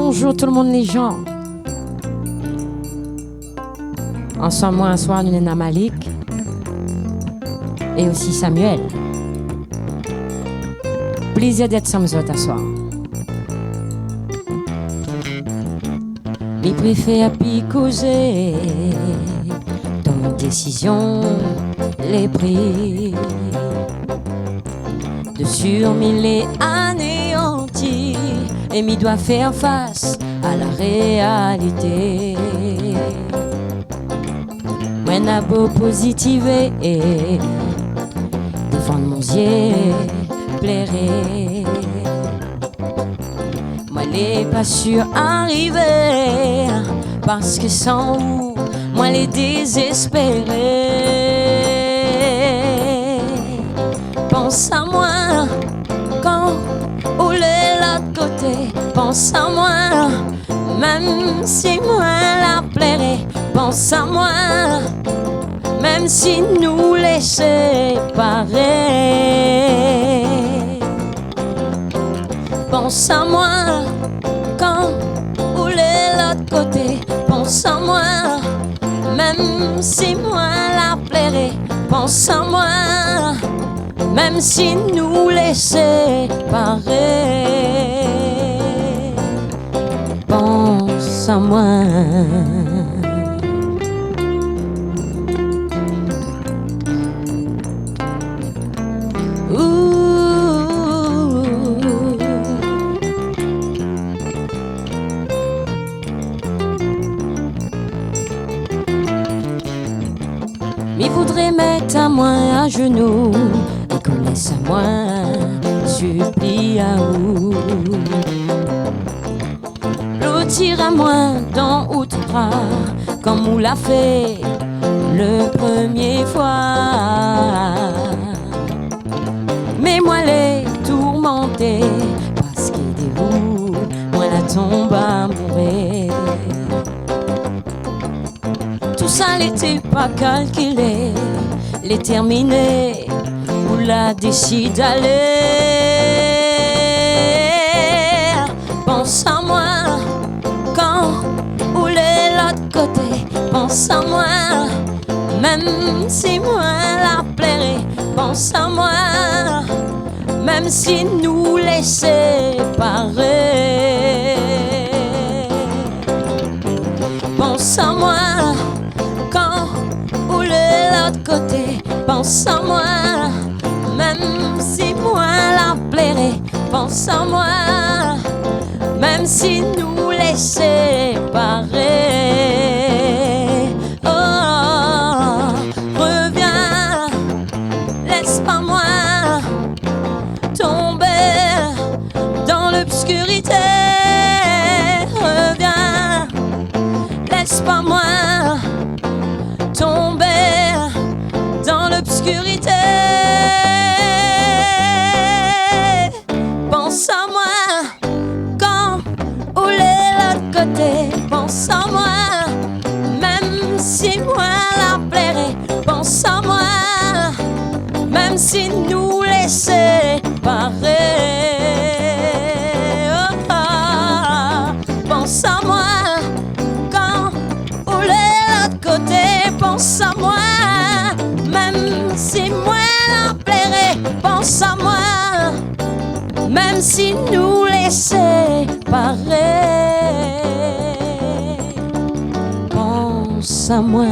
bonjour tout le monde les gens. Ensemble moi un soir nous sommes Malik et aussi Samuel. Plaisir d'être sans vous ce soir. Les préfères picoser dans décision les prix de sur mille anéantis et m'y doit faire face à la réalité. Moi n'a beau positiver et défendre mon zier plairait. Moi les pas sûr arriver parce que sans vous moi les désespérer. Pense à moi quand ou l'autre côté. Pense à moi même si moi la plairais. Pense à moi même si nous les séparer. Pense à moi quand ou l'autre côté. Pense à moi même si moi la plairais. Pense à moi même si nous les séparer. Pense à moi. Il voudrait mettre à moi à genoux et qu'on laisse à moi supplie à où l'autre à moi dans outra comme on l'a fait le premier fois. Mais moi les tourmenter parce qu'il est vous moi la tombe à mourir. Tout ça n'était pas calculé, les terminé, ou la décide d'aller. Pense à moi quand ou l'autre côté. Pense à moi même si moi la plairais. Pense à moi même si nous les séparer. Pense à moi quand ou l'autre côté. Pense à moi même si moi la plairais. Pense à moi même si nous les séparer. Oh, reviens, laisse pas moi tomber dans l'obscurité. Reviens, laisse pas moi tomber dans l'obscurité. Pense à moi quand ou l'autre côté. Pense à moi même si moi la plairais. Pense à moi même si nous les séparer. Oh, oh. Pense à moi quand ou l'autre côté. Pense à moi même si moi la plairais. Pense à moi même si nous les séparer. Pense à moi.